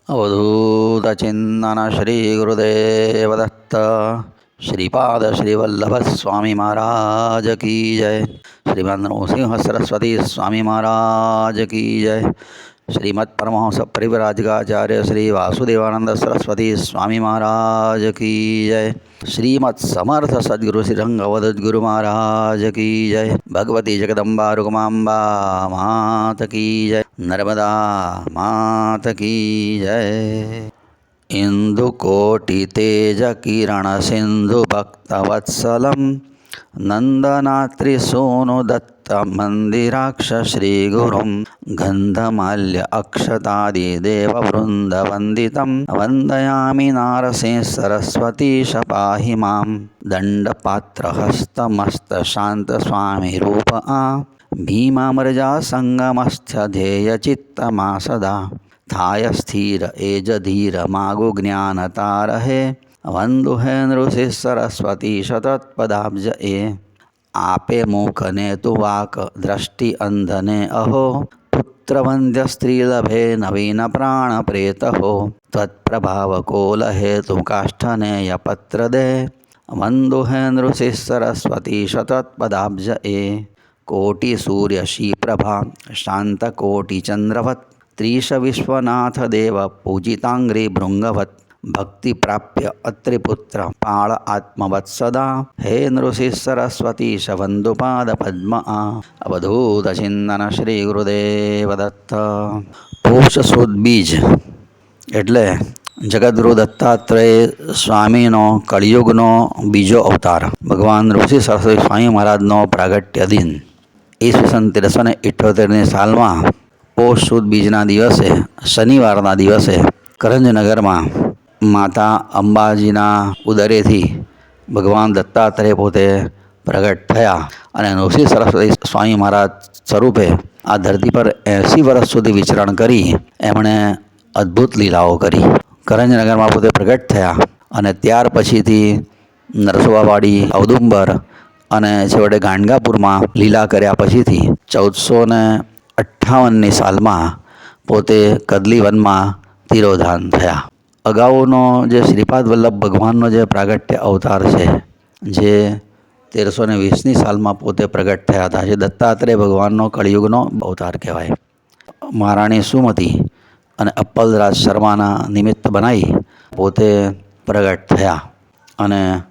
अवधूतचिन्तन श्री गुरुदेव दत्त श्रीपाद श्रीवल्लभ स्वामी महाराज की जय। श्रीमद नृसिंह सरस्वती स्वामी महाराज की जय। श्रीमद परमहंस परिव्राजकाचार्य श्री वासुदेवानंद सरस्वती स्वामी महाराज की जय। श्रीमद समर्थ सद्गुरु श्री रंगवदत गुरु महाराज की जय। भगवती जगदम्बा रुक्मांबा मात की जय। नर्मदा मात की जय। इंदुकोटि तेज किरण सिंधु भक्तवत्सलम नंदनात्रि सोनु दत्त मंदिराक्ष श्री गुरुम गंधमाल्य अक्षतादि देववृंद वंदितं वंदयामि नारसिंह सरस्वतीश पाहि मां। दंडपात्रहस्तमस्त शांत स्वामी रूप आ भीमामृजा संगमस्थ ध्येय चित्तमा सदा। थाय स्थिर एज धीर मागु ज्ञान तारहे वंदु है नृसिंह सरस्वती शतत्पदाब्ज ए। आपे मुख ने तु वाक दृष्टि अंधने अहो पुत्रवंद्य स्त्रीलभे नवीन प्राण प्रेत हो। तत्प्रभाव कोल हेतु काष्ठने यपत्र दे वंदु है नृसिंह सरस्वती शतत्पदाब्ज ए। कोटि सूर्य शी प्रभा शांत कोटि चंद्रवत् त्रीश विश्वनाथ देव पूजितांग्री भृंगवत्। भक्ति प्राप्य अत्रिपुत्र पाळ आत्मवत् सदा हे नृसिंह सरस्वती शवंदुपाद पद्म आ। अवधूत चिंतन श्री गुरुदेव दत्त। પોષ સુદ બીજ એટલે જગદગુરુ દત્તાત્રેય સ્વામીનો કળિયુગનો બીજો અવતાર ભગવાન ઋષિ સરસ્વતી સ્વામી મહારાજનો પ્રાગટ્ય દિન ઈસવીસન 1378ની સાલમાં પોષ સુદ બીજના દિવસે શનિવારના દિવસે કરંજનગરમાં માતા અંબાજીના ઉદરેથી ભગવાન દત્તાત્રેય પોતે પ્રગટ થયા અને ઋષિ સરસ્વતી સ્વામી મહારાજ સ્વરૂપે આ ધરતી પર 80 વર્ષ સુધી વિચરણ કરી એમણે અદ્ભુત લીલાઓ કરી. કરંજનગરમાં પોતે પ્રગટ થયા અને ત્યાર પછીથી નરસોબાવાડી, ઔદુંબર અને છેવટે ગાણગાપુરમાં લીલા કર્યા પછીથી 1458ની સાલમાં પોતે કદલીવનમાં તિરોધાન થયા. અગાઉનો જે શ્રીપાદ વલ્લભ ભગવાનનો જે પ્રાગટ્ય અવતાર છે જે 1320ની સાલમાં પોતે પ્રગટ થયા હતા, જે દત્તાત્રેય ભગવાનનો કળિયુગનો અવતાર કહેવાય. મહારાણી સુમતી અને અપ્પલરાજ શર્માના નિમિત્ત બનાવી પોતે પ્રગટ થયા અને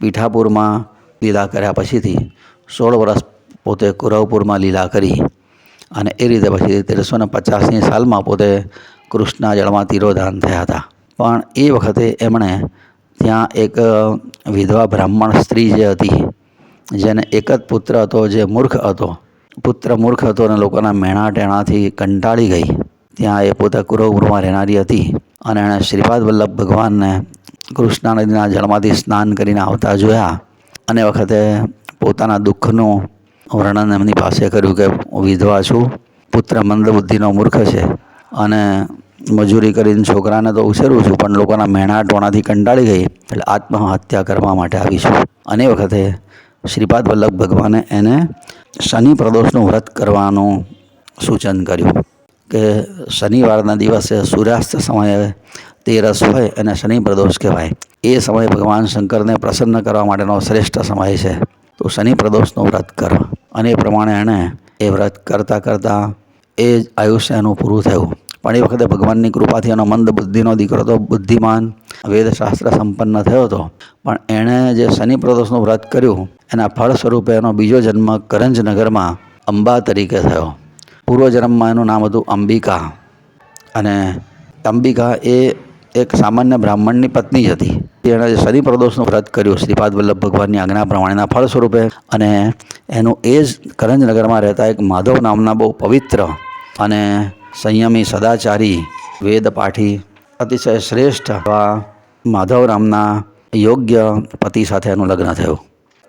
પીઠાપુરમાં લીલા કર્યા પછીથી 16 વર્ષ પોતે કુરવપુરમાં લીલા કરી અને એ રીતે પછી 1350ની સાલમાં પોતે કૃષ્ણા જળમાં તિરોધાન થયા હતા. પણ એ વખતે એમણે ત્યાં એક વિધવા બ્રાહ્મણ સ્ત્રી જે હતી, જેને એક જ પુત્ર હતો, જે મૂર્ખ હતો, પુત્ર મૂર્ખ હતો અને લોકોના મેણા ટેણાથી કંટાળી ગઈ, ત્યાં એ પોતે કુરવપુરમાં રહેનારી હતી અને એણે શ્રીપાદ વલ્લભ ભગવાનને કૃષ્ણા નદીના જળમાંથી સ્નાન કરીને આવતા જોયા અને વખતે પોતાના દુઃખનું વર્ણન એમની પાસે કર્યું કે હું વિધવા છું, પુત્ર મંદબુદ્ધિનો મૂર્ખ છે અને મજૂરી કરીને છોકરાને તો ઉછેરું છું, પણ લોકોના મેણા ટોણાથી કંટાળી ગઈ એટલે આત્મહત્યા કરવા માટે આવી છું. અને એ વખતે શ્રીપાદ વલ્લભ ભગવાને એને શનિ પ્રદોષનું વ્રત કરવાનું સૂચન કર્યું કે શનિવારના દિવસે સૂર્યાસ્ત સમયે તેરસ હોય એને શનિ પ્રદોષ કહેવાય. એ સમયે ભગવાન શંકરને પ્રસન્ન કરવા માટેનો શ્રેષ્ઠ સમય છે, તો શનિ પ્રદોષનું વ્રત કર. અને એ પ્રમાણે એણે એ વ્રત કરતાં કરતાં એ જ આયુષ્ય એનું પૂરું થયું. પણ એ વખતે ભગવાનની કૃપાથી એનો મંદ બુદ્ધિનો દીકરો તો બુદ્ધિમાન વેદશાસ્ત્ર સંપન્ન થયો હતો, પણ એણે જે શનિ પ્રદોષનું વ્રત કર્યું એના ફળ સ્વરૂપે એનો બીજો જન્મ કરંજનગરમાં અંબા તરીકે થયો. પૂર્વજન્મમાં એનું નામ હતું અંબિકા અને અંબિકા એ એક સામાન્ય બ્રાહ્મણની પત્ની જ હતી. એણે જે શનિ પ્રદોષનું વ્રત કર્યું શ્રીપાદ વલ્લભ ભગવાનની આજ્ઞા પ્રમાણેના ફળ સ્વરૂપે, અને એનું એ જ કરંજનગરમાં રહેતા એક માધવ નામના બહુ પવિત્ર અને સંયમી સદાચારી વેદપાઠી અતિશય શ્રેષ્ઠ એવા માધવ નામના યોગ્ય પતિ સાથે એનું લગ્ન થયું.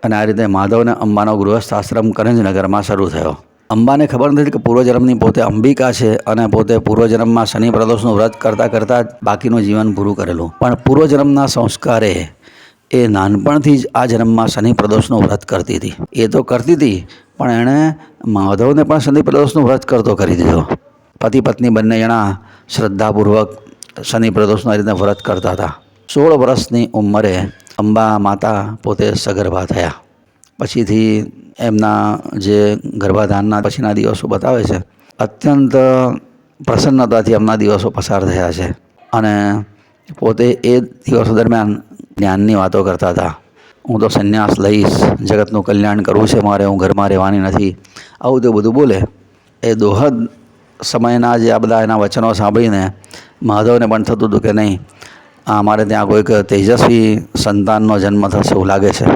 અને આ રીતે માધવને અંબાનો ગૃહસ્થ આશ્રમ કરંજનગરમાં શરૂ થયો. અંબાને ખબર નથી કે પૂર્વજન્મની પોતે અંબિકા છે અને પોતે પૂર્વજન્મમાં શનિ પ્રદોષનું વ્રત કરતાં કરતાં જ બાકીનું જીવન પૂરું કરેલું. પણ પૂર્વજન્મના સંસ્કારે એ નાનપણથી જ આ જન્મમાં શનિ પ્રદોષનું વ્રત કરતી હતી. એ તો કરતી હતી પણ એણે માધવને પણ શનિ પ્રદોષનું વ્રત કરતો કરી દીધો. પતિ પત્ની બંને જણા શ્રદ્ધાપૂર્વક શનિ પ્રદોષના રીતે વ્રત કરતા હતા. 16 વર્ષની ઉંમરે અંબા માતા પોતે સગર્ભા થયા. પછીથી એમના જે ગર્ભાધાનના પછીના દિવસો બતાવે છે, અત્યંત પ્રસન્નતાથી એમના દિવસો પસાર થયા છે. અને પોતે એ દિવસો દરમિયાન જ્ઞાનની વાતો કરતા હતા. હું તો સંન્યાસ લઈશ, જગતનું કલ્યાણ કરવું છે મારે, હું ઘરમાં રહેવાની નથી, આવું તે બધું બોલે. એ દોહદ સમયના જે આ બધા એના વચનો સાંભળીને માધવને પણ થતું હતું કે નહીં, અમારે ત્યાં કોઈક તેજસ્વી સંતાનનો જન્મ થશે એવું લાગે છે.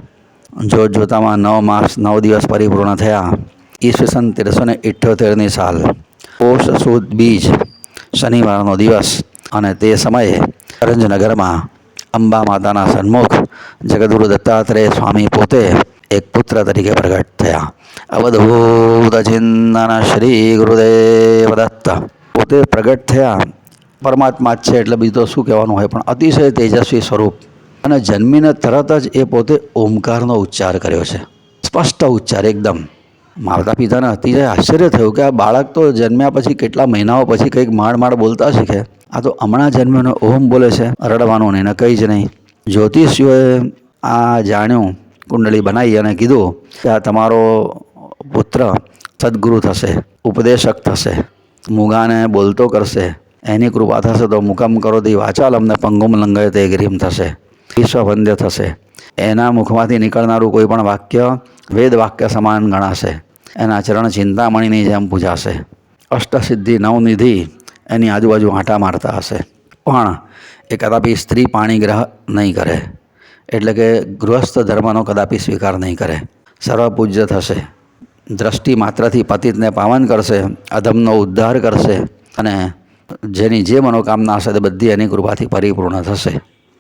જોતામાં 9 માસ 9 દિવસ પરિપૂર્ણ થયા. ઈસવીસન 1378ની સાલ, પોષ સુદ બીજ, શનિવારનો દિવસ. અને તે સમયે કરંજનગરમાં અંબા માતાના સન્મુખ જગદગુરુ દત્તાત્રેય સ્વામી પોતે એક પુત્ર તરીકે પ્રગટ થયા. અવધૂત ચિંતન શ્રી ગુરુદેવ દત્ત પોતે પ્રગટ થયા. પરમાત્મા જ છે એટલે બીજું તો શું કહેવાનું હોય, પણ અતિશય તેજસ્વી સ્વરૂપ. અને જન્મીને તરત જ એ પોતે ઓમકારનો ઉચ્ચાર કર્યો છે, સ્પષ્ટ ઉચ્ચાર એકદમ. માતા પિતાને અતિશય આશ્ચર્ય થયું કે આ બાળક તો જન્મ્યા પછી કેટલા મહિનાઓ પછી કંઈક માંડ બોલતા શીખે, આ તો હમણાં જન્મ્યોને ઓમ બોલે છે, રડવાનું નહીં ને કંઈ જ નહીં. જ્યોતિષીઓએ આ જાણ્યું, કુંડળી બનાવી અને કીધું કે આ તમારો પુત્ર સદગુરુ થશે, ઉપદેશક થશે, મુગાને બોલતો કરશે, એની કૃપા થશે તો મુકમ કરોતિ વાચાલમ ને પંગુમ લંઘયતે ગિરિમ થશે, વિશ્વવંદ્ય થશે. એના મુખમાંથી નીકળનારું કોઈ પણ વાક્ય વેદ વાક્ય સમાન ગણાશે. એના ચરણ ચિંતામણીની જેમ પૂજાશે. અષ્ટસિદ્ધિ નવનિધિ એની આજુબાજુ આંટા મારતા હશે. પણ એ કદાપી સ્ત્રી પાણીગ્રહ નહીં કરે, એટલે કે ગૃહસ્થ ધર્મનો કદાપી સ્વીકાર નહીં કરે. સર્વપૂજ્ય થશે, દ્રષ્ટિ માત્રથી પતિતને પાવન કરશે, અધમનો ઉદ્ધાર કરશે, અને જેની જે મનોકામના હશે તે બધી એની કૃપાથી પરિપૂર્ણ થશે.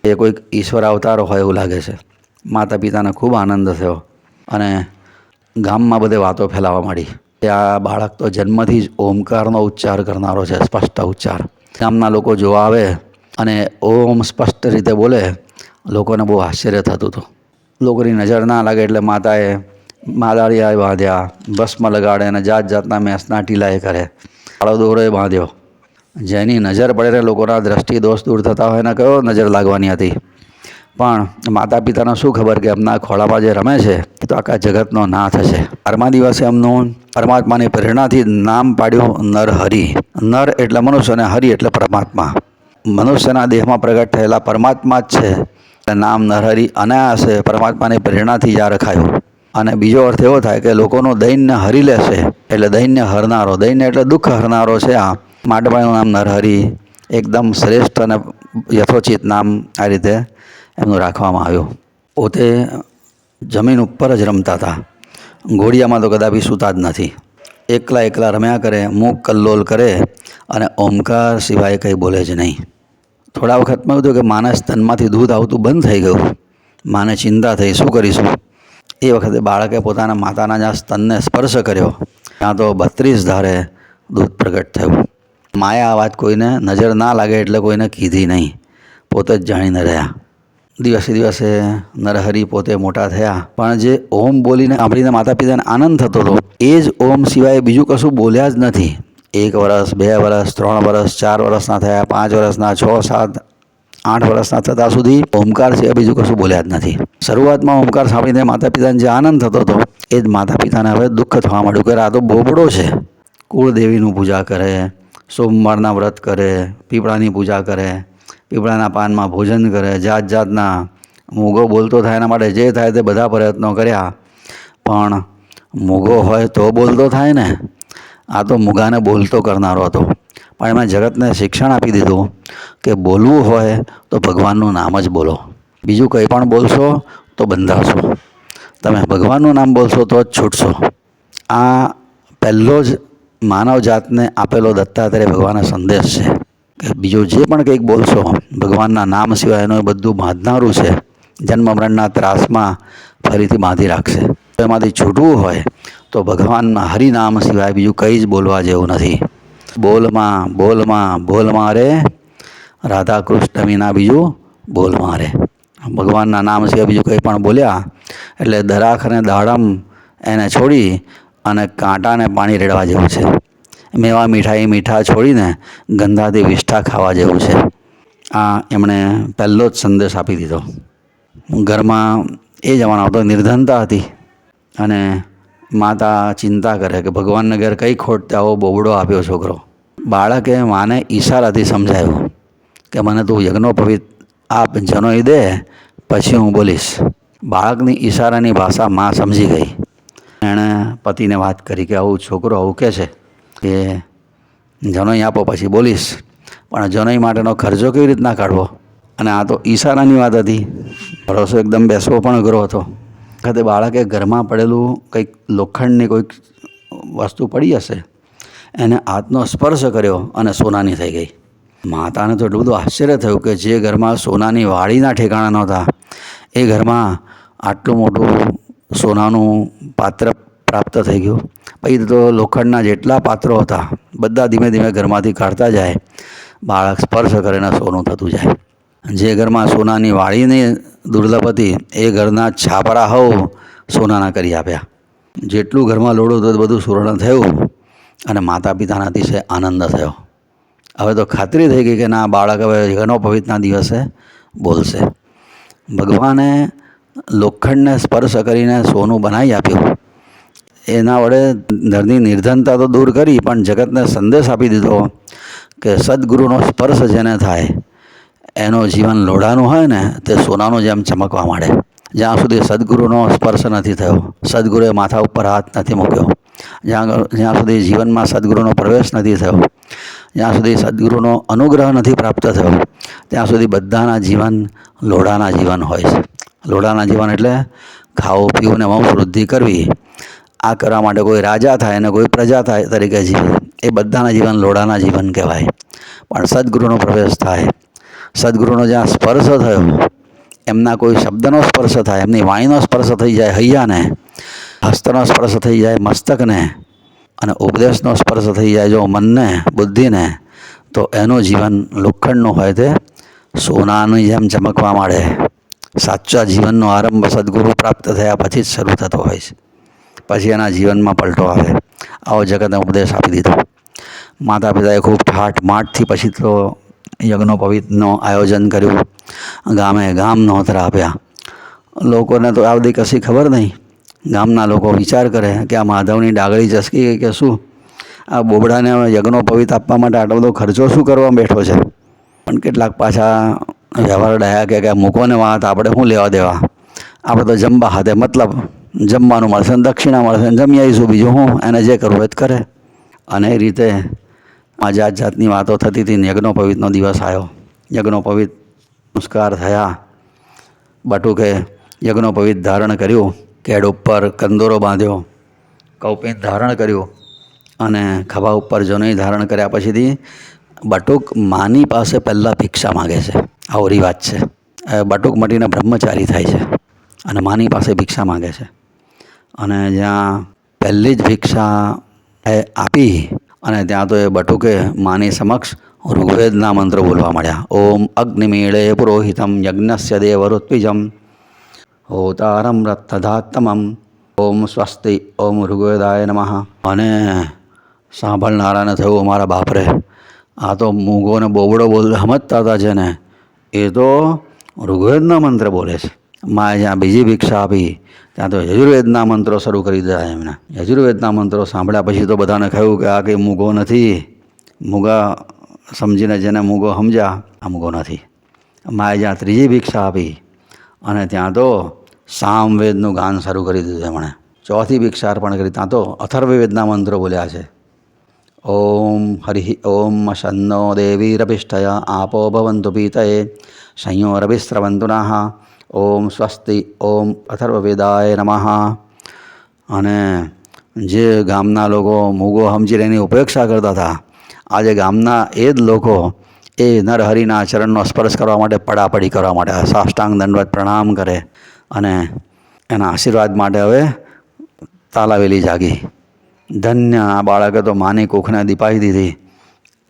એ કોઈક ઈશ્વર અવતાર હોય એવું લાગે છે. માતા પિતાને ખૂબ આનંદ થયો અને ગામમાં બધે વાતો ફેલાવા માંડી કે આ બાળક તો જન્મથી જ ઓમકારનો ઉચ્ચાર કરનારો છે, સ્પષ્ટ ઉચ્ચાર. ગામના લોકો જોવા આવે અને ઓમ સ્પષ્ટ રીતે બોલે, લોકોને બહુ આશ્ચર્ય થતું હતું. લોકોની નજર ના લાગે એટલે માતાએ માદાળિયા બાંધ્યા, ભસ્મ લગાડે અને જાતના મેસના ટીલાએ કરે, કાળો દોરોએ બાંધ્યો. જેની નજર પડે ને લોકોના દ્રષ્ટિ દોષ દૂર થતા હોય ને કયો નજર લાગવાની હતી. પણ માતા પિતાને શું ખબર કે એમના ખોળામાં જે રમે છે એ તો આખા જગતનો નાથ છે. 12મા દિવસે એમનું પરમાત્માની પ્રેરણાથી નામ પાડ્યું નરહરિ. નર એટલે મનુષ્ય અને હરિ એટલે પરમાત્મા. મનુષ્યના દેહમાં પ્રગટ થયેલા પરમાત્મા જ છે. નામ નરહરિ અનાયાસે પરમાત્માની પ્રેરણાથી જ રખાયું. અને બીજો અર્થ એવો થાય કે લોકોનું દૈન્ય હરી લેશે, એટલે દૈન્ય હરનારો. દૈન્ય એટલે દુઃખ હરનારો છે. આ માટે એનું નામ નરહરિ. એકદમ શ્રેષ્ઠ અને યથોચિત નામ આ રીતે એમનું રાખવામાં આવ્યું. પોતે જમીન ઉપર જ રમતા હતા. ઘોડિયામાં તો કદાપી સૂતા જ નથી. એકલા રમ્યા કરે, મુખ કલ્લોલ કરે અને ઓમકાર સિવાય કંઈ બોલે જ નહીં. થોડા વખતમાં એવું થયું કે માને સ્તનમાંથી દૂધ આવતું બંધ થઈ ગયું. માને ચિંતા થઈ, શું કરીશું? એ વખતે બાળકે પોતાના માતાના જ્યાં સ્તનને સ્પર્શ કર્યો ત્યાં તો 32 ધારે દૂધ પ્રગટ થયું. માયા આ વાત કોઈને નજર ના લાગે એટલે કોઈને કીધી નહીં, પોતે જ જાણીને રહ્યા. દિવસે નરહરિ પોતે મોટા થયા, પણ જે ઓમ બોલીને સાંભળીને માતા પિતાને આનંદ થતો હતો એ જ ઓમ સિવાય બીજું કશું બોલ્યા જ નથી. 1 વર્ષ, 2 વર્ષ, 3 વર્ષ, 4 વર્ષના થયા, 5 વર્ષના, 6, 7, 8 વર્ષના થતા સુધી ઓમકાર સિવાય બીજું કશું બોલ્યા જ નથી. શરૂઆતમાં ઓમકાર સાંભળીને માતા પિતાને જે આનંદ થતો હતો એ જ માતા પિતાને હવે દુઃખ થવા માંડ્યું કે આ તો બોબડો છે. કુળદેવીનું પૂજા કરે, સોમવારના વ્રત કરે, પીપળાની પૂજા કરે, પીપળાના પાનમાં ભોજન કરે, જાતના મૂગો બોલતો થાય એના માટે જે થાય તે બધા પ્રયત્નો કર્યા, પણ મૂગો હોય તો બોલતો થાય ને. આ તો મૂગાને બોલતો કરનારો હતો. પણ એમાં જગતને શિક્ષણ આપી દીધું કે બોલવું હોય તો ભગવાનનું નામ જ બોલો, બીજું કંઈ પણ બોલશો તો બંધાશો. તમે ભગવાનનું નામ બોલશો તો જ છૂટશો. આ પહેલો જ માનવ જાતને આપેલો દત્તાત્રેય ભગવાનનો સંદેશ છે કે બીજું જે પણ કંઈક બોલશો ભગવાનના નામ સિવાય એનું બધું બાંધનારું છે. જન્મ મરણના ત્રાસમાં ફરીથી બાંધી રાખશે. એમાંથી છૂટવું હોય તો ભગવાનના હરિનામ સિવાય બીજું કંઈ જ બોલવા જેવું નથી. બોલમાં રે રાધા કૃષ્ણ વિના બીજું બોલમાં રે. ભગવાનના નામ સિવાય બીજું કંઈ પણ બોલ્યા એટલે દરાખ અને દાડમ એને છોડી અને કાંટાને પાણી રેડવા જેવું છે. મેવા મીઠાઈ મીઠા છોડીને ગંધાથી વિષ્ઠા ખાવા જેવું છે. આ એમણે પહેલો જ સંદેશ આપી દીધો. ઘરમાં એ જમાનો હતો, નિર્ધનતા હતી અને માતા ચિંતા કરે કે ભગવાનને ઘેર કઈ ખોટ આવો બોબડો આપ્યો છોકરો. બાળકે માને ઈશારાથી સમજાવ્યું કે મને તું યજ્ઞોપવિત આપ જનોઈ દે, પછી હું બોલીશ. બાળકની ઈશારાની ભાષા માં સમજી ગઈ. એણે પતિને વાત કરી કે આવું છોકરો આવું કહે છે કે જનોઈ આપો પછી બોલીશ, પણ જનોઈ માટેનો ખર્ચો કેવી રીતના કાઢવો? અને આ તો ઈશારાની વાત હતી. ભરોસો એકદમ બેસવો પણ અઘરો હતો. વખતે બાળકે ઘરમાં પડેલું કંઈક લોખંડની કોઈક વસ્તુ પડી હશે, એને હાથનો સ્પર્શ કર્યો અને સોનાની થઈ ગઈ. માતાને તો એટલું બધું આશ્ચર્ય થયું કે જે ઘરમાં સોનાની વાડીના ઠેકાણા નહોતા, એ ઘરમાં આટલું મોટું સોનાનું પાત્ર પ્રાપ્ત થઈ ગયું. પછી તો લોખંડના જેટલા પાત્રો હતા બધા ધીમે ધીમે ઘરમાંથી કાઢતા જાય, બાળક સ્પર્શ કરીને સોનું થતું જાય. જે ઘરમાં સોનાની વાડીની દુર્લભ હતી એ ઘરના છાપરા હવ સોનાના કરી આપ્યા. જેટલું ઘરમાં લોડું હતું બધું સુવર્ણ થયું અને માતા પિતાના અતિશય આનંદ થયો. હવે તો ખાતરી થઈ ગઈ કે ના, બાળક હવે યજ્ઞોપવિતના દિવસે બોલશે. ભગવાને લોખંડને સ્પર્શ કરીને સોનું બનાવી આપ્યું. એના વડે ધરની નિર્ધનતા તો દૂર કરી, પણ જગતને સંદેશ આપી દીધો કે સદગુરુનો સ્પર્શ જેને થાય એનું જીવન લોઢાનું હોય ને તે સોનાનું જેમ ચમકવા માંડે. જ્યાં સુધી સદગુરુનો સ્પર્શ નથી થયો, સદગુરુએ માથા ઉપર હાથ નથી મૂક્યો, જ્યાં સુધી જીવનમાં સદગુરુનો પ્રવેશ નથી થયો, જ્યાં સુધી સદગુરુનો અનુગ્રહ નથી પ્રાપ્ત થયો, ત્યાં સુધી બધાના જીવન લોઢાના જીવન હોય છે. લોઢાના જીવન એટલે ખાવું પીવું ને વંશ વૃદ્ધિ કરવી. આ કરવા માટે કોઈ રાજા થાય અને કોઈ પ્રજા થાય તરીકે જીવે, એ બધાના જીવન લોઢાના જીવન કહેવાય. પણ સદગુરુનો પ્રવેશ થાય, સદગુરુનો જ્યાં સ્પર્શ થયો, એમના કોઈ શબ્દનો સ્પર્શ થાય, એમની વાણીનો સ્પર્શ થઈ જાય હૈયાને, હસ્તનો સ્પર્શ થઈ જાય મસ્તકને, અને ઉપદેશનો સ્પર્શ થઈ જાય જો મનને બુદ્ધિને, તો એનું જીવન લોખંડનું હોય તે સોનાની જેમ ચમકવા માંડે. સાચા જીવનનો આરંભ સદગુરુ પ્રાપ્ત થયા પછી જ શરૂ થતો હોય છે. પછી એના જીવનમાં પલટો આવે. આવો જગતને ઉપદેશ આપી દીધો. માતા પિતાએ ખૂબ ઠાઠ માઠથી પછી તો યજ્ઞોપવિતનું આયોજન કર્યું. ગામે ગામ નોતરા આપ્યા. લોકોને તો આ બધી કશી ખબર નહીં. ગામના લોકો વિચાર કરે કે આ માધવની ડાગળી ચસકી ગઈ કે શું, આ બોબડાને યજ્ઞોપવિત આપવા માટે આટલો બધો ખર્ચો શું કરવા બેઠો છે? પણ કેટલાક પાછા વ્યવહાર ડાયા કે મૂકોને વાત, આપણે શું લેવા દેવા, આપણે તો જમવા હાથે મતલબ, જમવાનું મળશે ને દક્ષિણા મળશે ને જમી આવીશું, બીજું હું, એને જે કરવું એ જ કરે. અને એ રીતે આ જાત જાતની વાતો થતી હતી. યજ્ઞોપવિતનો દિવસ આવ્યો. યજ્ઞોપવિત સંસ્કાર થયા. બટુકે યજ્ઞોપવિત ધારણ કર્યું, કેડ ઉપર કંદોરો બાંધ્યો, કૌપિન ધારણ કર્યું અને ખભા ઉપર જનોઈ ધારણ કર્યા પછીથી બટુક માની પાસે પહેલાં ભિક્ષા માગે છે. આવો રિવાજ છે. બટુક મટીને બ્રહ્મચારી થાય છે અને માની પાસે ભિક્ષા માગે છે. અને જ્યાં પહેલી જ ભિક્ષા આપી અને ત્યાં તો એ બટુકે માની સમક્ષ ઋગ્વેદના મંત્રો બોલવા માંડ્યા. ઓમ અગ્નિમીળે પુરોહિતમ યજ્ઞસ્ય દેવઋત્વિજમ હોતારમ રથધાત્તમમ ઓમ સ્વસ્તિ ઓમ ઋગ્વેદાય નમઃ. અને સાંભળનારાને થયું, મારા બાપરે, આ તો મૂગો ને બોબડો સમજતા હતા છે ને, એ તો ઋગ્વેદના મંત્ર બોલે છે. માએ જ્યાં બીજી ભિક્ષા આપી ત્યાં તો યજુર્વેદના મંત્રો શરૂ કરી દીધા એમને. યજુર્વેદના મંત્રો સાંભળ્યા પછી તો બધાને કહ્યું કે આ કંઈ મૂગો નથી. મૂગા સમજીને જેને મૂગો સમજ્યા, આ મૂગો નથી. માએ જ્યાં ત્રીજી ભિક્ષા આપી અને ત્યાં તો સામવેદનું ગાન શરૂ કરી દીધું એમણે. ચોથી ભિક્ષા અર્પણ કરી, ત્યાં તો અથર્વવેદના મંત્રો બોલ્યા છે. ઓમ હરિ ઓમ શન્નો દેવીરપિષ્ઠય આપો ભવન્તુ પીતયે સંયોરવિસ્રવંતુ નઃ ઓમ સ્વસ્તિ ઓમ અથર્વવેદાય નમઃ. અને જે ગામના લોકો મૂગો સમજીને એની ઉપેક્ષા કરતા હતા, આજે ગામના એ જ લોકો એ નરહરિના ચરણનો સ્પર્શ કરવા માટે પડાપડી કરવા માટે સાષ્ટાંગ દંડવત પ્રણામ કરે અને એના આશીર્વાદ માટે હવે તાલાવેલી જાગી. ધન્ય આ બાળકે તો માની કુખને દીપાવી દીધી.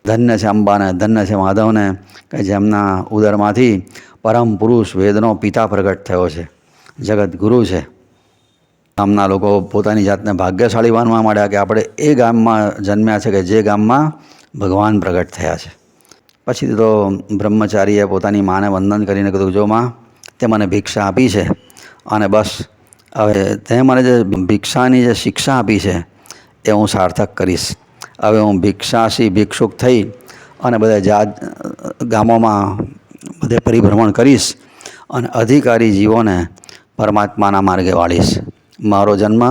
ધન્ય છે અંબાને, ધન્ય છે માધવને કે જેમના ઉદરમાંથી પરમ પુરુષ વેદનો પિતા પ્રગટ થયો છે, જગત ગુરુ છે. ગામના લોકો પોતાની જાતને ભાગ્યશાળી માનવા માંડ્યા કે આપણે એ ગામમાં જન્મ્યા છે કે જે ગામમાં ભગવાન પ્રગટ થયા છે. પછી તો બ્રહ્મચારીએ પોતાની માને વંદન કરીને કીધું, જો માં, તે મને ભિક્ષા આપી છે અને બસ હવે તે મને જે ભિક્ષાની જે શિક્ષા આપી છે એ હું સાર્થક કરીશ. હવે હું ભિક્ષાસી ભિક્ષુક થઈ અને બધા ગામોમાં બધે પરિભ્રમણ કરીશ અને અધિકારી જીવોને પરમાત્માના માર્ગે વાળીશ. મારો જન્મ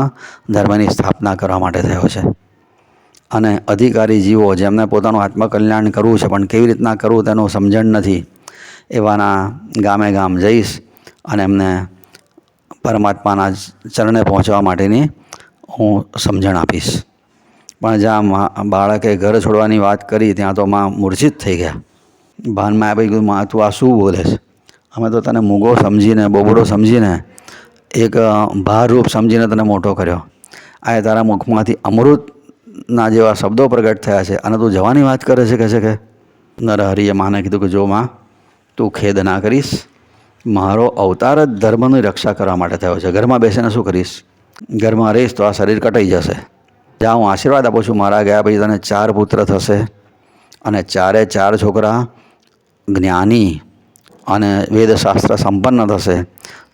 ધર્મની સ્થાપના કરવા માટે થયો છે અને અધિકારી જીવો જેમને પોતાનું આત્મકલ્યાણ કરવું છે પણ કેવી રીતના કરવું તેનું સમજણ નથી, એવાના ગામે ગામ જઈશ અને એમને પરમાત્માના ચરણે પહોંચવા માટેની હું સમજણ આપીશ. પણ જ્યાં બાળકે ઘર છોડવાની વાત કરી ત્યાં તો માં મૂર્છિત થઈ ગયા. ભાનમાં આવી ગયું, માં તું આ શું બોલે છે? અમે તો તને મૂગો સમજીને, બોબડો સમજીને, એક ભારરૂપ સમજીને તને મોટો કર્યો. આ તારા મુખમાંથી અમૃતના જેવા શબ્દો પ્રગટ થયા છે અને તું જવાની વાત કરે છે, કહે છે કે નરહરિએ માને કીધું કે જો માં, તું ખેદ ના કરીશ, મારો અવતાર જ ધર્મની રક્ષા કરવા માટે થયો છે. ઘરમાં બેસીને શું કરીશ? ઘરમાં રહીશ તો આ શરીર કટાઈ જશે. જ્યાં હું આશીર્વાદ આપું છું, મારા ગયા પછી તને 4 પુત્ર થશે અને 4 છોકરા જ્ઞાની અને વેદશાસ્ત્ર સંપન્ન થશે.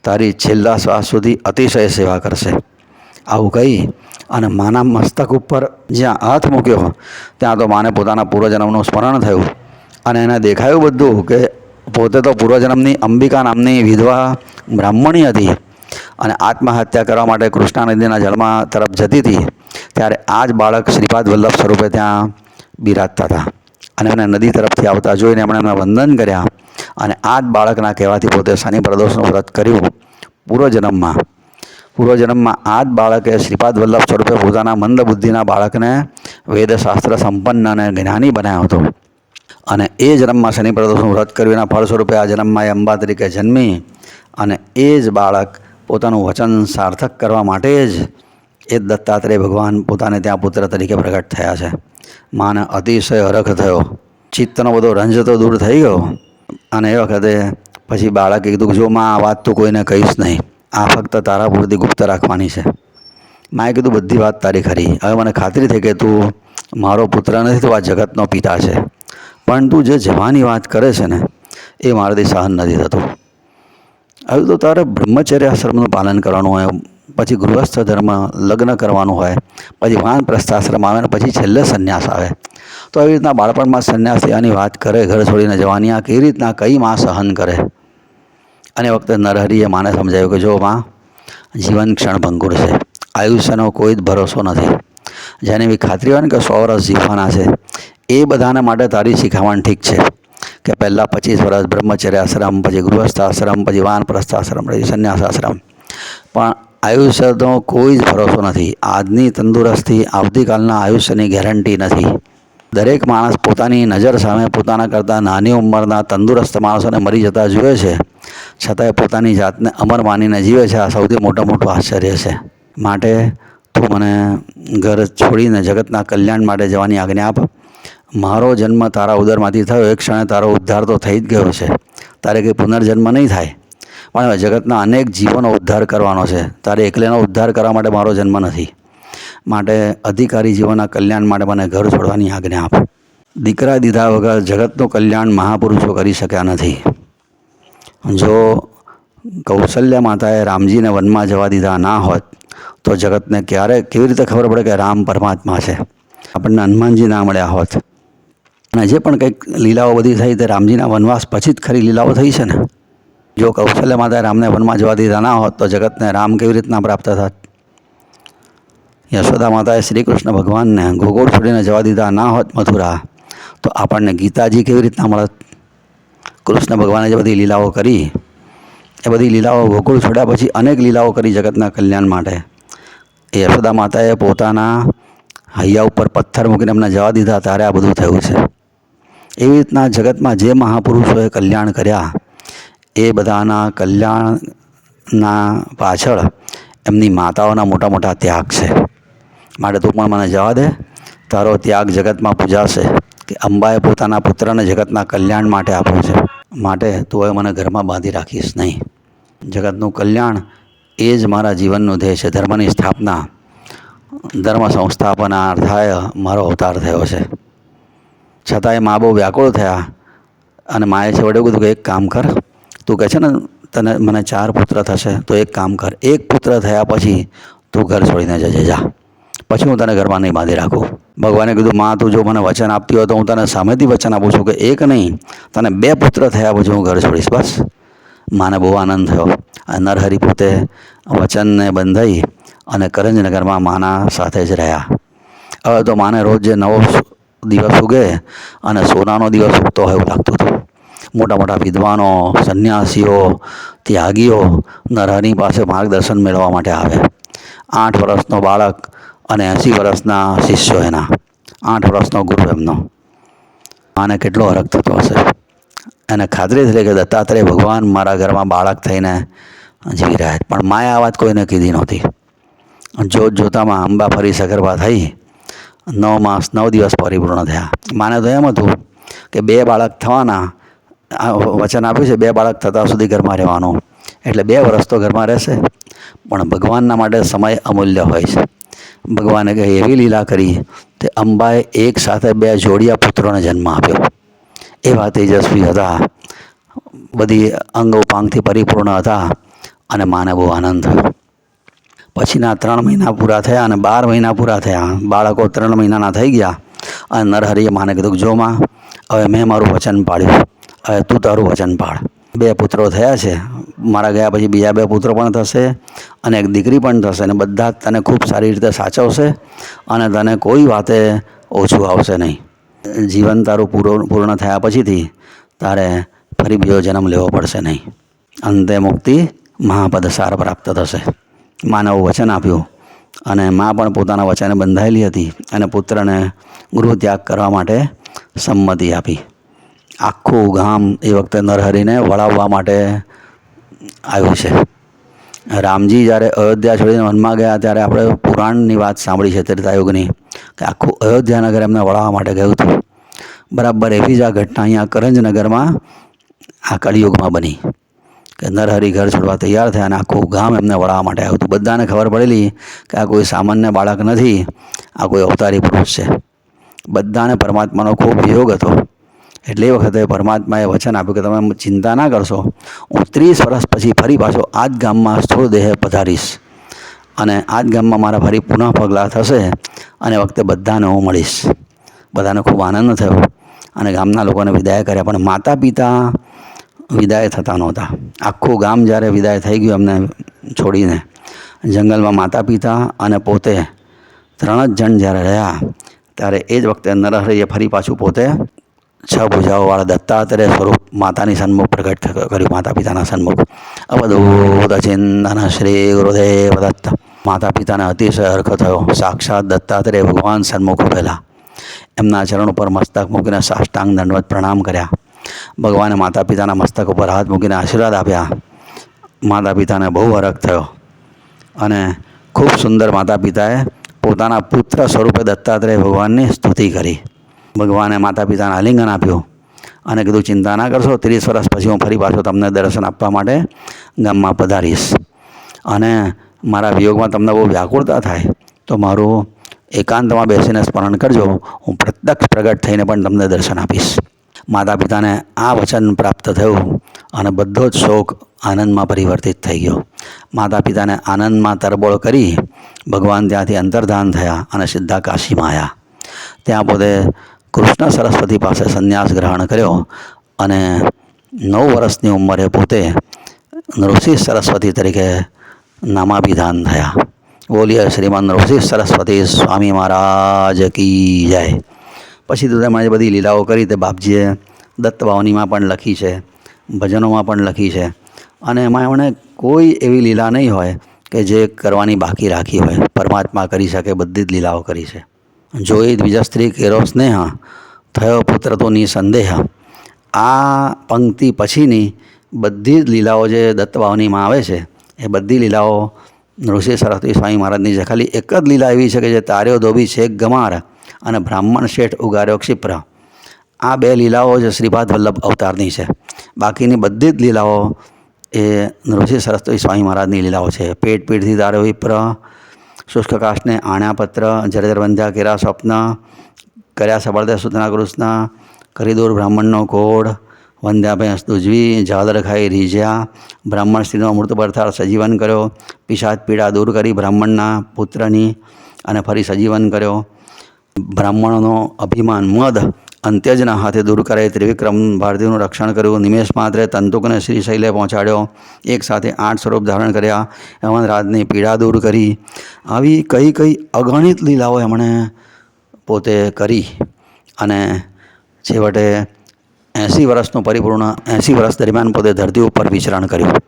તારી છેલ્લા શ્વાસ સુધી અતિશય સેવા કરશે. આવું કહી અને માના મસ્તક ઉપર જ્યાં હાથ મૂક્યો ત્યાં તો માને પોતાના પૂર્વજન્મનું સ્મરણ થયું અને એને દેખાયું બધું કે પોતે તો પૂર્વજન્મની અંબિકા નામની વિધવા બ્રાહ્મણી હતી અને આત્મહત્યા કરવા માટે કૃષ્ણા નદીના જળમાં તરફ જતી હતી. ત્યારે આ જ બાળક શ્રીપાદ વલ્લભ સ્વરૂપે ત્યાં બિરાજતા હતા અને એમને નદી તરફથી આવતા જોઈને એમણે એમને વંદન કર્યા અને આ જ બાળકના કહેવાથી પોતે શનિ પ્રદોષનું વ્રત કર્યું. પૂર્વજન્મમાં આ જ બાળકે શ્રીપાદ વલ્લભ સ્વરૂપે પોતાના મંદ બુદ્ધિના બાળકને વેદશાસ્ત્ર સંપન્ન અને જ્ઞાની બનાવ્યો હતો અને એ જન્મમાં શનિ પ્રદોષનું વ્રત કર્યુંના ફળ સ્વરૂપે આ જન્મમાં એ અંબા તરીકે જન્મી અને એ જ બાળક પોતાનું વચન સાર્થક કરવા માટે જ એ દત્તાત્રેય ભગવાન પોતાને ત્યાં પુત્ર તરીકે પ્રગટ થયા છે. માને અતિશય હરખ થયો, ચિત્તનો બધો રંજ તો દૂર થઈ ગયો અને એ વખતે પછી બાળકે કીધું કે જો માં, આ વાત તું કોઈને કહીશ નહીં, આ ફક્ત તારા પૂરતી ગુપ્ત રાખવાની છે. માએ કીધું બધી વાત તારી ખરી, હવે મને ખાતરી થઈ કે તું મારો પુત્ર નથી, તું આ જગતનો પિતા છે, પણ તું જે જવાની વાત કરે છે ને એ મારાથી સહન નથી થતું. હવે તો તારે બ્રહ્મચર્ય આશ્રમનું પાલન કરવાનું હોય, પછી ગૃહસ્થ ધર્મ, લગ્ન કરવાનું હોય, પછી વાનપ્રસ્થાશ્રમ આવે ને પછી છેલ્લે સંન્યાસ આવે. તો આવી રીતના બાળપણમાં સંન્યાસ લેવાની વાત કરે, ઘર છોડીને જવાની, આ કેવી રીતના કઈ માં સહન કરે? અને વખતે નરહરિએ માને સમજાવ્યું કે જો માં, જીવન ક્ષણભંગુર છે, આયુષ્યનો કોઈ જ ભરોસો નથી. જેને એવી ખાતરી હોય ને કે 100 વર્ષ જીવવાના છે, એ બધાને માટે તારી શિખામણ ઠીક છે કે પહેલાં 25 વર્ષ બ્રહ્મચર્ય આશ્રમ, પછી ગૃહસ્થ આશ્રમ, પછી વાનપ્રસ્થાશ્રમ, પછી સંન્યાસ આશ્રમ, પણ આયુષ્યનો કોઈ જ ભરોસો નથી. આજની તંદુરસ્તી આવતીકાલના આયુષ્યની ગેરંટી નથી. દરેક માણસ પોતાની નજર સામે પોતાના કરતાં નાની ઉંમરના તંદુરસ્ત માણસોને મરી જતા જુએ છે, છતાંય પોતાની જાતને અમર માનીને જીવે છે. આ સૌથી મોટું આશ્ચર્ય છે. માટે તું મને ઘર છોડીને જગતના કલ્યાણ માટે જવાની આજ્ઞા આપ. મારો જન્મ તારા ઉદરમાંથી થયો, એક ક્ષણે તારો ઉદ્ધાર તો થઈ જ ગયો છે, તારે કંઈ પુનર્જન્મ નહીં થાય, પણ હવે જગતના અનેક જીવોનો ઉદ્ધાર કરવાનો છે. તારે એકલેનો ઉદ્ધાર કરવા માટે મારો જન્મ નથી. માટે અધિકારી જીવોના કલ્યાણ માટે મને ઘર છોડવાની આજ્ઞા આપ. દીકરા દીધા વગર જગતનું કલ્યાણ મહાપુરુષો કરી શક્યા નથી. જો કૌશલ્ય માતાએ રામજીને વનમાં જવા દીધા ના હોત તો જગતને કેવી રીતે ખબર પડે કે રામ પરમાત્મા છે? આપણને હનુમાનજી ના મળ્યા હોત. અને જે પણ કંઈક લીલાઓ બધી થઈ તે રામજીના વનવાસ પછી જ ખરી લીલાઓ થઈ છે ને. જો કૌશલ્ય માતાએ રામને વનમાં જવા દીધા ના હોત તો જગતને રામ કેવી રીતના પ્રાપ્ત થાત? યશોદા માતાએ શ્રી કૃષ્ણ ભગવાનને ગોકુળ છોડીને જવા દીધા ના હોત મથુરા, તો આપણને ગીતાજી કેવી રીતના મળત? કૃષ્ણ ભગવાને જે બધી લીલાઓ કરી એ બધી લીલાઓ ગોકુળ છોડ્યા પછી અનેક લીલાઓ કરી જગતના કલ્યાણ માટે. એ યશોદા માતાએ પોતાના હૈયા ઉપર પથ્થર મૂકીને એમને જવા દીધા ત્યારે આ બધું થયું છે. એવી રીતના જગતમાં જે મહાપુરુષોએ કલ્યાણ કર્યા એ બધાના કલ્યાણના પાછળ એમની માતાઓના મોટા મોટા ત્યાગ છે. માટે તું પણ મને જવા દે, તારો ત્યાગ જગતમાં પૂજાશે કે અંબાએ પોતાના પુત્રને જગતના કલ્યાણ માટે આપ્યો છે. માટે તું હવે મને ઘરમાં બાંધી રાખીશ નહીં. જગતનું કલ્યાણ એ જ મારા જીવનનું ધ્યેય છે. ધર્મની સ્થાપના, ધર્મ સંસ્થાપના અર્થાય મારો અવતાર થયો છે. છતાંય મા બહુ વ્યાકુળ થયા અને માએ છેવટે કીધું કે એક કામ કર, તું કહે છે ને તને મને 4 પુત્ર થશે, તો એક કામ કર, એક પુત્ર થયા પછી તું ઘર છોડીને જજે જા, પછી હું તને ઘરમાં નહીં બાંધી રાખું. ભગવાને કીધું માં તું જો મને વચન આપતી હોય તો હું તને સામેથી વચન આપું છું કે એક નહીં તને 2 પુત્ર થયા પછી હું ઘર છોડીશ. બસ માને બહુ આનંદ થયો. નરહરિ પોતે વચનને બંધાઈ અને કરંજનગરમાં માના સાથે જ રહ્યા. હવે તો માને રોજ જે નવો દિવસ ઉગે અને સોનાનો દિવસ ઉગતો હોય એવું લાગતું હતું. મોટા મોટા વિદ્વાનો, સંન્યાસીઓ, ત્યાગીઓ નરહરિ પાસે માર્ગદર્શન મેળવવા માટે આવે. 8 વર્ષનો બાળક અને 80 વર્ષના શિષ્યો એના, 8 વર્ષનો ગુરુ એમનો. માને કેટલો હરખ થતો હશે. એને ખાતરી થઈ કે દત્તાત્રેય ભગવાન મારા ઘરમાં બાળક થઈને જીવી રહ્યા. પણ માએ આ વાત કોઈને કીધી નહોતી. જોત જોતામાં અંબા ફરી સગર્ભા થઈ. 9 માસ 9 દિવસ પરિપૂર્ણ થયા. માને તો એમ હતું કે 2 બાળક થવાના, વચન આપ્યું છે 2 બાળક થતાં સુધી ઘરમાં રહેવાનું, એટલે 2 વર્ષ તો ઘરમાં રહેશે. પણ ભગવાનના માટે સમય અમૂલ્ય હોય છે. ભગવાને કંઈ એવી લીલા કરી તે અંબાએ એક સાથે 2 જોડિયા પુત્રોને જન્મ આપ્યો. એવા તેજસ્વી હતા, બધી અંગ ઉપાંગથી પરિપૂર્ણ હતા અને માને બહુ આનંદ થયો. પછીના 3 મહિના પૂરા થયા અને 12 મહિના પૂરા થયા. બાળકો 3 મહિનાના થઈ ગયા અને નરહરિએ માને કીધું કે જો માં, હવે મેં મારું વચન પાળ્યું, હવે તું તારું વચન પાળ. 2 પુત્રો થયા છે, મારા ગયા પછી બીજા 2 પુત્રો પણ થશે અને એક દીકરી પણ થશે, અને બધા તને ખૂબ સારી રીતે સાચવશે અને તને કોઈ વાતે ઓછું આવશે નહીં. જીવન તારું પૂર્ણ થયા પછીથી તારે ફરી બીજો જન્મ લેવો પડશે નહીં. અંતે મુક્તિ મહાપદ સાર પ્રાપ્ત થશે. માને વચન આપ્યું અને મા પણ પોતાના વચને બંધાયેલી હતી અને પુત્રને ગૃહ ત્યાગ કરવા માટે સંમતિ આપી. આખું ગામ એ વખતે નરહરિને વળાવવા માટે આવ્યું છે. રામજી જ્યારે અયોધ્યા છોડીને વનમાં ગયા ત્યારે આપણે પુરાણની વાત સાંભળી છે ત્રેતાયુગની, કે આખું અયોધ્યા નગર એમને વળાવવા માટે ગયું હતું. બરાબર એવી જ આ ઘટના અહીંયા કરંજનગરમાં આ કળિયુગમાં બની કે નરહરિ ઘર છોડવા તૈયાર થયા અને આખું ગામ એમને વળાવવા માટે આવ્યું હતું. બધાને ખબર પડેલી કે આ કોઈ સામાન્ય બાળક નથી, આ કોઈ અવતારી પુરુષ છે. બધાને પરમાત્માનો ખૂબ વિયોગ હતો. એટલે એ વખતે પરમાત્માએ વચન આપ્યું કે તમે ચિંતા ના કરશો, હું 30 વર્ષ પછી ફરી પાછો આ જ ગામમાં સ્થૂળ દેહે પધારીશ અને આ જ ગામમાં મારા ફરી પુનઃ પગલાં થશે અને વખતે બધાને હું મળીશ. બધાને ખૂબ આનંદ થયો અને ગામના લોકોને વિદાય કર્યા. પણ માતા પિતા વિદાય થતા નહોતા. આખું ગામ જ્યારે વિદાય થઈ ગયું એમને છોડીને, જંગલમાં માતા પિતા અને પોતે 3 જ જણ જ્યારે રહ્યા, ત્યારે એ જ વખતે નરહરિએ ફરી પાછું પોતે 6 ભુજાઓવાળા દત્તાત્રેય સ્વરૂપ માતાની સન્મુખ પ્રગટ કર્યું, માતા પિતાના સન્મુખ. અવધૂત ચિંતન શ્રી ગુરુદેવ દત્ત. માતા પિતાને અતિશય હર્ષ થયો. સાક્ષાત દત્તાત્રેય ભગવાન સન્મુખ ઉભેલા. એમના ચરણ ઉપર મસ્તક મૂકીને સાષ્ટાંગ દંડવત પ્રણામ કર્યા. ભગવાને માતા પિતાના મસ્તક ઉપર હાથ મૂકીને આશીર્વાદ આપ્યા. માતા પિતાને બહુ હરખ થયો અને ખૂબ સુંદર માતા પિતાએ પોતાના પુત્ર સ્વરૂપે દત્તાત્રેય ભગવાનની સ્તુતિ કરી. ભગવાને માતા પિતાને આલિંગન આપ્યું અને કીધું ચિંતા ના કરશો, 30 વર્ષ પછી હું ફરી પાછો તમને દર્શન આપવા માટે ગામમાં પધારીશ અને મારા વિયોગમાં તમને બહુ વ્યાકુળતા થાય તો મારું એકાંતમાં બેસીને સ્મરણ કરજો, હું પ્રત્યક્ષ પ્રગટ થઈને પણ તમને દર્શન આપીશ. માતા પિતાને આ વચન પ્રાપ્ત થયું અને બધો જ શોક આનંદમાં પરિવર્તિત થઈ ગયો. માતા પિતાને આનંદમાં તરબોળ કરી ભગવાન ત્યાંથી અંતર્ધાન થયા અને સીધા કાશીમાં આવ્યા. ત્યાં પોતે કૃષ્ણ સરસ્વતી પાસે સંન્યાસ ગ્રહણ કર્યો અને 9 વર્ષની ઉંમરે પોતે ઋષિ સરસ્વતી તરીકે નામાભિધાન થયા. બોલીએ શ્રીમાન ઋષિ સરસ્વતી સ્વામી મહારાજ કી જય. પછી તો તેમણે બધી લીલાઓ કરી તે બાપજીએ દત્તવાવનીમાં પણ લખી છે, ભજનોમાં પણ લખી છે અને એમાં એમણે કોઈ એવી લીલા નહીં હોય કે જે કરવાની બાકી રાખી હોય. પરમાત્મા કરી શકે બધી જ લીલાઓ કરી છે. જોઈ દ્વિજસ્ત્રી કેરો સ્નેહ, થયો પુત્ર તો નિસંદેહ. આ પંક્તિ પછીની બધી જ લીલાઓ જે દત્તવાવનીમાં આવે છે એ બધી લીલાઓ ઋષિ સરસ્વતી સ્વામી મહારાજની છે. ખાલી એક જ લીલા એવી છે કે જે તાર્યો ધોબી છેક ગમાર અને બ્રાહ્મણ શેઠ ઉગાર્યો ક્ષિપ્ર. આ 2 લીલાઓ જે શ્રીપાદ વલ્લભ અવતારની છે. બાકીની બધી જ લીલાઓ એ ઋષિ સરસ્વતી સ્વામી મહારાજની લીલાઓ છે. પેટ પીઠથી તાર્યો વિપ્ર, શુષ્ક કાષ્ટને આણ્યા પત્ર, જર્જર બંધ્યા કેરા સ્વપ્ન, કર્યા સબળદે સુતના કૃષ્ણ, કરી દૂર બ્રાહ્મણનો કોડ, વંધ્યા દુજવી, ઝાલર ખાઈ રીઝ્યા, બ્રાહ્મણ સ્ત્રીનો મૃત બરથાર સજીવન કર્યો, પિશાચ પીડા દૂર કરી બ્રાહ્મણના પુત્રની અને ફરી સજીવન કર્યો, બ્રાહ્મણોનો અભિમાન મદ અંત્યજના હાથે દૂર કરે, ત્રિવિક્રમ ભારતીનું રક્ષણ કર્યું, નિમેષ માત્રે તંતુકને શ્રીશૈલે પહોંચાડ્યો, એક સાથે 8 સ્વરૂપ ધારણ કર્યા, યમનરાજની પીડા દૂર કરી. આવી કઈ કઈ અગણિત લીલાઓ એમણે પોતે કરી અને છેવટે 80 વર્ષનું પરિપૂર્ણ 80 વર્ષ દરમિયાન પોતે ધરતી ઉપર વિચરણ કર્યું.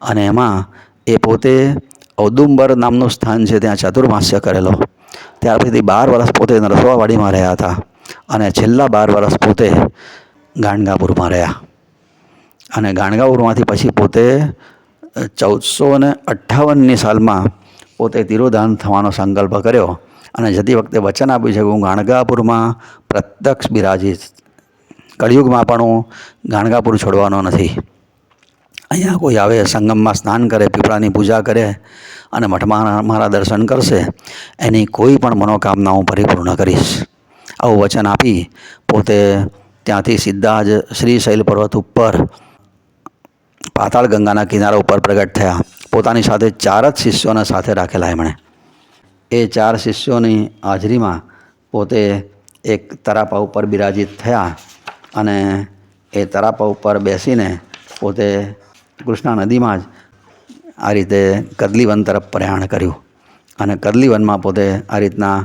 અને એમાં એ પોતે ઔદુંબર નામનું સ્થાન છે ત્યાં ચાતુર્માસ્ય કરેલો. ત્યાર પછી 12 વર્ષ પોતે નરસોવાવાડીમાં રહ્યા હતા અને છેલ્લા 12 વર્ષ પોતે ગાણગાપુરમાં રહ્યા. અને ગાણગાપુરમાંથી પછી પોતે 1458ની સાલમાં પોતે તિરોધાન થવાનો સંકલ્પ કર્યો અને જતી વખતે વચન આપ્યું છે કે હું ગાણગાપુરમાં પ્રત્યક્ષ બિરાજીશ. કળિયુગમાં પણ હું ગાણગાપુર છોડવાનો નથી. અહીંયા કોઈ આવે સંગમમાં સ્નાન કરે, પીપળાની પૂજા કરે અને મઠમાં મારા દર્શન કરશે, એની કોઈ પણ મનોકામના હું પરિપૂર્ણ કરીશ. આવું વચન આપી પોતે ત્યાંથી સીધા જ શ્રીશૈલ પર્વત ઉપર પાતાળ ગંગાના કિનારા ઉપર પ્રગટ થયા. પોતાની સાથે 4 જ શિષ્યોને સાથે રાખેલા એમણે. એ 4 શિષ્યોની હાજરીમાં પોતે એક તરાપા ઉપર બિરાજિત થયા અને એ તરાપા ઉપર બેસીને પોતે કૃષ્ણા નદીમાં જ આ રીતે કદલીવન તરફ પ્રયાણ કર્યું. અને કદલીવનમાં પોતે આ રીતના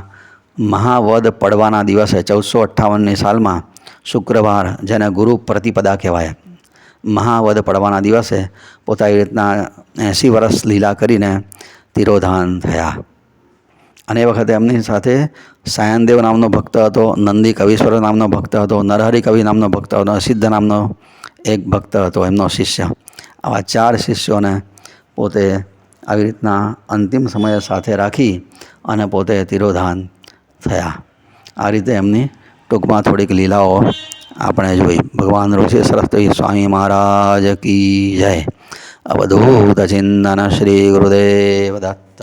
મહાવદ પડવાના દિવસે 1458ની સાલમાં શુક્રવાર, જેને ગુરુ પ્રતિપદા કહેવાય, મહાવદ પડવાના દિવસે પોતે આવી રીતના 80 વર્ષ લીલા કરીને તિરોધાન થયા. અને એ વખતે એમની સાથે સાયનદેવ નામનો ભક્ત હતો, નંદી કવિશ્વર નામનો ભક્ત હતો, નરહરિ કવિ નામનો ભક્ત હતો, સિદ્ધ નામનો એક ભક્ત હતો, એમનો શિષ્ય. આવા 4 શિષ્યોને પોતે આવી રીતના અંતિમ સમયે સાથે રાખી અને પોતે તિરોધાન થયા. આ રીતે એમની ટૂંકમાં થોડીક લીલાઓ આપણે જોઈ. ભગવાન ઋષિ સરસ્વતી સ્વામી મહારાજ કી જય. અવધૂત ચિંતન શ્રી ગુરુદેવ દત્ત.